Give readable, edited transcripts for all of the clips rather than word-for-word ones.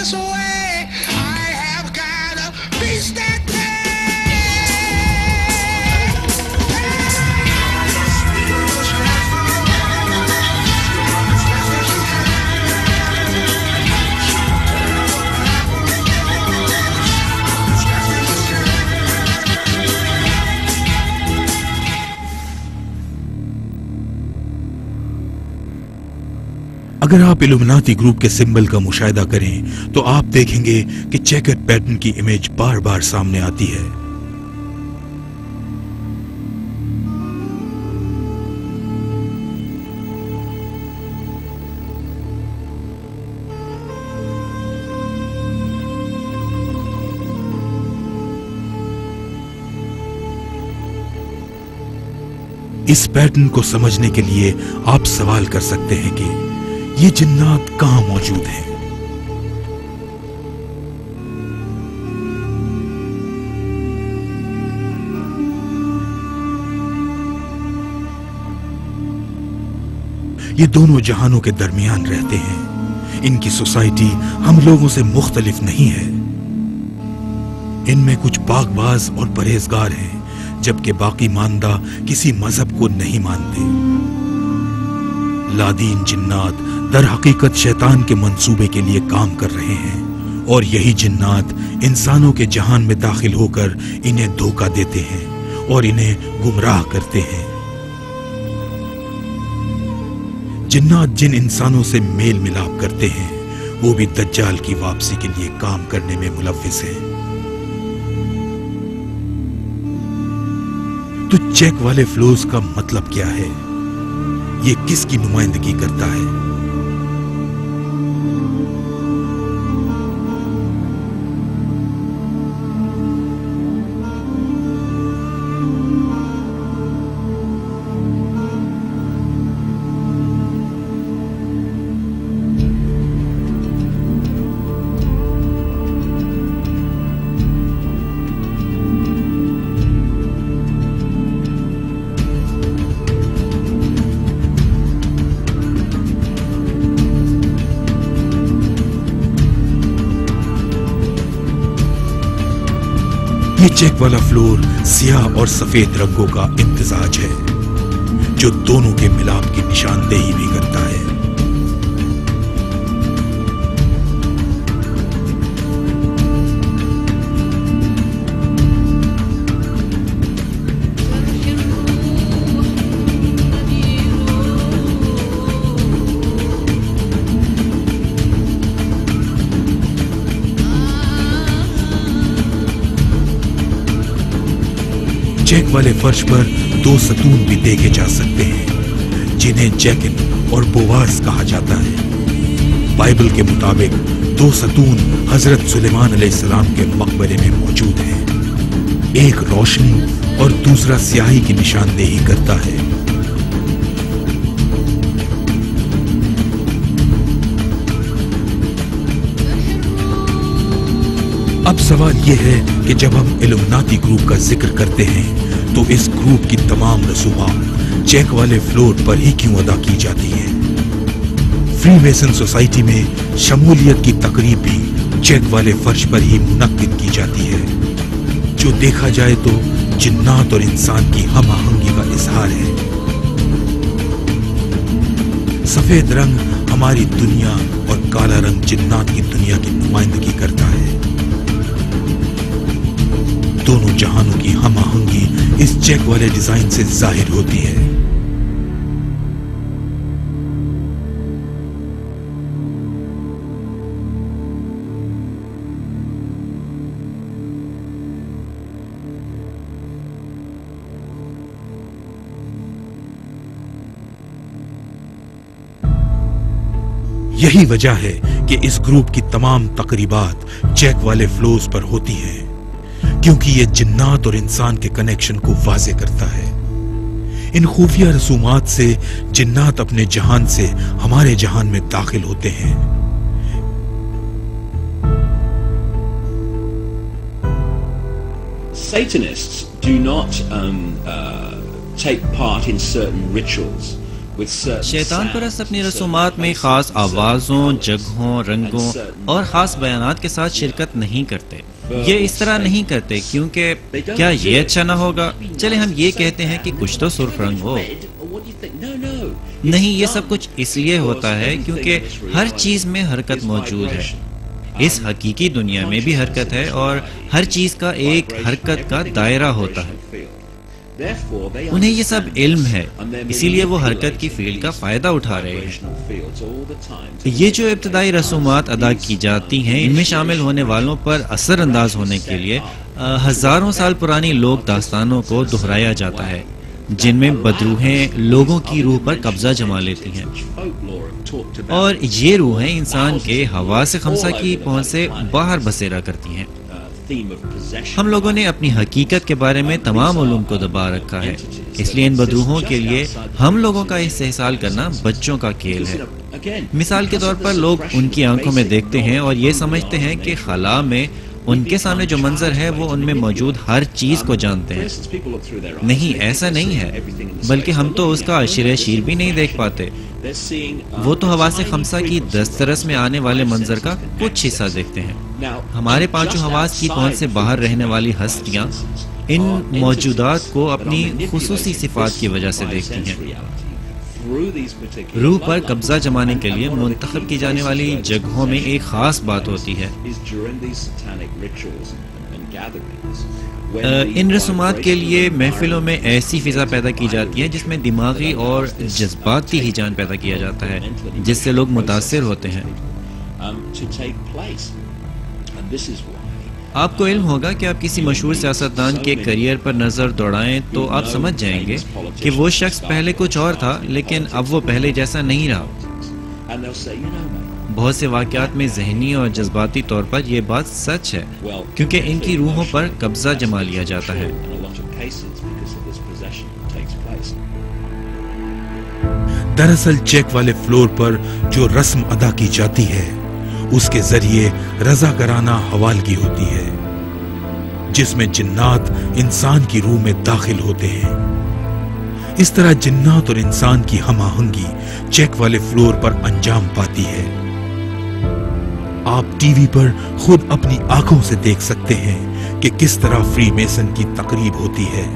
this way. I have got a beast that اگر آپ الومناتی group کے سمبل کا مشاہدہ کریں تو آپ دیکھیں گے کہ چیکر پیٹرن کی امیج بار بار سامنے آتی ہے. اس پیٹرن کو سمجھنے کے لیے آپ سوال کر سکتے ہیں کہ یہ جنات کہاں موجود ہیں؟ یہ دونوں جہانوں کے درمیان رہتے ہیں. ان کی سوسائٹی ہم لوگوں سے مختلف نہیں ہے. ان میں کچھ پاک باز اور پرہیزگار ہیں جبکہ باقی ماندہ کسی مذہب کو نہیں مانتے. لادین جنات در حقیقت شیطان کے منصوبے کے لیے کام کر رہے ہیں اور یہی جنات انسانوں کے جہان میں داخل ہو کر انہیں دھوکہ دیتے ہیں اور انہیں گمراہ کرتے ہیں. جنات جن انسانوں سے میل ملاپ کرتے ہیں وہ بھی دجال کی واپسی کے لیے کام کرنے میں ملوث ہیں. تو چیک والے فلوز کا مطلب کیا ہے؟ یہ کس کی نمائندگی کرتا ہے؟ یہ چیک والا فلور سیاہ اور سفید رنگوں کا امتزاج ہے جو دونوں کے ملاپ کی نشاندہی بھی کرتا ہے. چیک والے فرش پر دو ستون بھی دیکھے جا سکتے ہیں جنہیں جیکن اور بوواز کہا جاتا ہے. بائبل کے مطابق دو ستون حضرت سلیمان علیہ السلام کے مقبرے میں موجود ہیں. ایک روشنی اور دوسرا سیاہی کی نشاندہی کرتا ہے. اب سوال یہ ہے کہ جب ہم الومناتی گروپ کا ذکر کرتے ہیں تو اس گروپ کی تمام رسومات چیک والے فلور پر ہی کیوں ادا کی جاتی ہیں؟ فری میسن سوسائٹی میں شمولیت کی تقریب بھی چیک والے فرش پر ہی منعقد کی جاتی ہے جو دیکھا جائے تو جنات اور انسان کی ہم آہنگی کا اظہار ہے. سفید رنگ ہماری دنیا اور کالا رنگ جنات کی دنیا کی نمائندگی کرتا ہے. دونوں جہانوں کی ہم آہنگی اس چیک والے ڈیزائن سے ظاہر ہوتی ہے. یہی وجہ ہے کہ اس گروپ کی تمام تقریبات چیک والے فلوز پر ہوتی ہیں کیونکہ یہ جنات اور انسان کے کنیکشن کو واضح کرتا ہے. ان خفیہ رسومات سے جنات اپنے جہان سے ہمارے جہان میں داخل ہوتے ہیں. Satanists do not take part in certain rituals شیطان پرست اپنی رسومات میں خاص آوازوں، جگہوں، رنگوں اور خاص بیانات کے ساتھ شرکت نہیں کرتے. یہ اس طرح نہیں کرتے کیونکہ کیا یہ اچھا نہ ہوگا، چلے ہم یہ کہتے ہیں کہ کچھ تو سرخ رنگ ہو. نہیں، یہ سب کچھ اس لیے ہوتا ہے کیونکہ ہر چیز میں حرکت موجود ہے. اس حقیقی دنیا میں بھی حرکت ہے اور ہر چیز کا ایک حرکت کا دائرہ ہوتا ہے. انہیں یہ سب علم ہے، اسی لیے وہ حرکت کی فیلڈ کا فائدہ اٹھا رہے ہیں. یہ جو ابتدائی رسومات ادا کی جاتی ہیں، ان میں شامل ہونے والوں پر اثر انداز ہونے کے لیے ہزاروں سال پرانی لوک داستانوں کو دہرایا جاتا ہے، جن میں بدروحیں لوگوں کی روح پر قبضہ جما لیتی ہیں. اور یہ روحیں انسان کے حواس خمسہ کی پہنچ سے باہر بسیرا کرتی ہیں. ہم لوگوں نے اپنی حقیقت کے بارے میں تمام علوم کو دبا رکھا ہے، اس لیے ان بدروحوں کے لیے ہم لوگوں کا استحصال کرنا بچوں کا کھیل ہے. مثال کے طور پر لوگ ان کی آنکھوں میں دیکھتے ہیں اور یہ سمجھتے ہیں کہ خلا میں ان کے سامنے جو منظر ہے وہ ان میں موجود ہر چیز کو جانتے ہیں. نہیں، ایسا نہیں ہے، بلکہ ہم تو اس کا عشرِ شیر بھی نہیں دیکھ پاتے. وہ تو حواس خمسہ کی دسترس میں آنے والے منظر کا کچھ حصہ دیکھتے ہیں. ہمارے پانچوں حواس کی پہنچ سے باہر رہنے والی ہستیاں ان موجودات کو اپنی خصوصی صفات کی وجہ سے دیکھتی ہیں. روح پر قبضہ جمانے کے لیے منتخب کی جانے والی جگہوں میں ایک خاص بات ہوتی ہے. ان رسومات کے لیے محفلوں میں ایسی فضا پیدا کی جاتی ہے جس میں دماغی اور جذباتی ہیجان پیدا کیا جاتا ہے، جس سے لوگ متاثر ہوتے ہیں. آپ کو علم ہوگا کہ آپ کسی مشہور سیاستدان کے کیریئر پر نظر دوڑائیں تو آپ سمجھ جائیں گے کہ وہ شخص پہلے کچھ اور تھا، لیکن اب وہ پہلے جیسا نہیں رہا. بہت سے واقعات میں ذہنی اور جذباتی طور پر یہ بات سچ ہے، کیونکہ ان کی روحوں پر قبضہ جما لیا جاتا ہے. دراصل چیک والے فلور پر جو رسم ادا کی جاتی ہے اس کے ذریعے رضاکارانہ حوالگی ہوتی ہے، جس میں جنات انسان کی روح میں داخل ہوتے ہیں. اس طرح جنات اور انسان کی ہم آہنگی چیک والے فلور پر انجام پاتی ہے. آپ ٹی وی پر خود اپنی آنکھوں سے دیکھ سکتے ہیں کہ کس طرح فری میسن کی تقریب ہوتی ہے.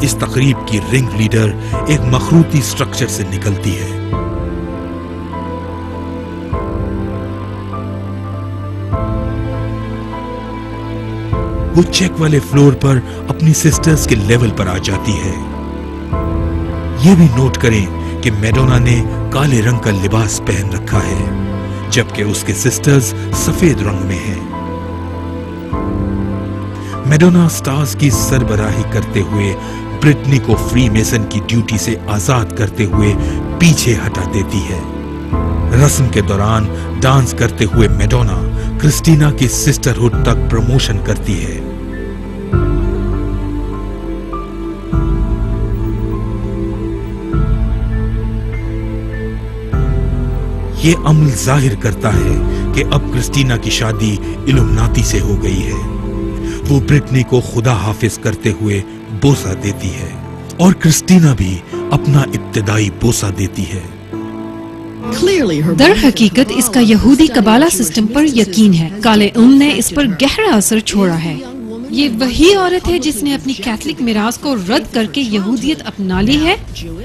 اس تقریب کی رنگ لیڈر ایک مخروطی سٹرکچر سے نکلتی ہے. وہ چیک والے فلور پر اپنی سسٹرز کے لیول پر آ جاتی ہے. یہ بھی نوٹ کریں کہ میڈونا نے کالے رنگ کا لباس پہن رکھا ہے، جبکہ اس کے سسٹرز سفید رنگ میں ہیں. میڈونا سٹارز کی سربراہی کرتے ہوئے برٹنی کو فری میسن کی ڈیوٹی سے آزاد کرتے ہوئے پیچھے ہٹا دیتی ہے. رسم کے دوران ڈانس کرتے ہوئے میڈونا کرسٹینا کی سسٹرہڈ تک پروموشن کرتی ہے. یہ عمل ظاہر کرتا ہے کہ اب کرسٹینا کی شادی الومناتی سے ہو گئی ہے. وہ برٹنی کو خدا حافظ کرتے ہوئے بوسہ دیتی ہے اور کرسٹینا بھی اپنا ابتدائی بوسہ دیتی ہے. در حقیقت اس کا یہودی قبالہ سسٹم پر یقین ہے. کالے نے اس پر گہرا اثر چھوڑا ہے. یہ وہی عورت ہے جس نے اپنی کیتھولک میراث کو رد کر کے یہودیت اپنا لی ہے.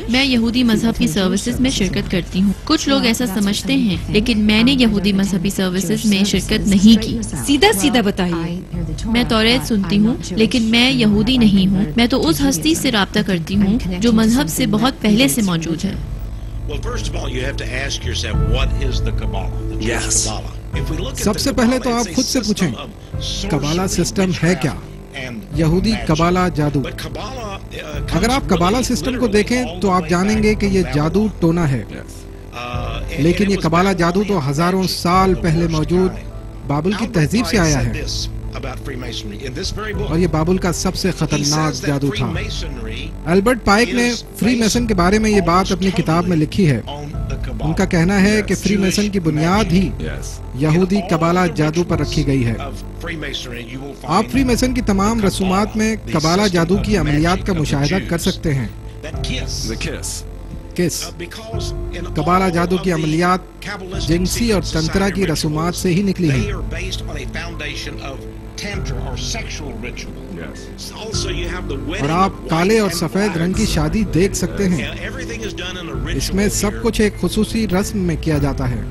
میں یہودی مذہب کی سروسز میں شرکت کرتی ہوں. کچھ لوگ ایسا سمجھتے ہیں، لیکن میں نے یہودی مذہبی سروسز میں شرکت نہیں کی. سیدھا سیدھا بتائیے. میں توریت سنتی ہوں، لیکن میں یہودی نہیں ہوں. میں تو اس ہستی سے رابطہ کرتی ہوں جو مذہب سے بہت پہلے سے موجود ہے. سب سے پہلے تو آپ خود سے پوچھیں قبالہ سسٹم ہے کیا؟ یہودی قبالہ جادو. اگر آپ قبالہ سسٹم کو دیکھیں تو آپ جانیں گے کہ یہ جادو ٹونا ہے، لیکن یہ قبالہ جادو تو ہزاروں سال پہلے موجود بابل کی تہذیب سے آیا ہے. اور یہ بابل کا سب سے خطرناک جادو تھا۔ البرٹ پائک نے فری میسن کے بارے میں یہ بات اپنی کتاب میں لکھی ہے۔ ان کا کہنا ہے کہ فری میسن کی بنیاد ہی یہودی قبالہ جادو پر رکھی گئی ہے۔ آپ فری میسن کی تمام رسومات میں قبالہ جادو کی عملیات کا مشاہدہ کر سکتے ہیں۔ کس قبالہ جادو کی عملیات جنسی اور تنترا کی رسومات سے ہی نکلی ہیں۔ اور آپ کالے اور سفید رنگ کی شادی دیکھ سکتے ہیں۔ اس میں سب کچھ ایک خصوصی رسم میں کیا جاتا ہے۔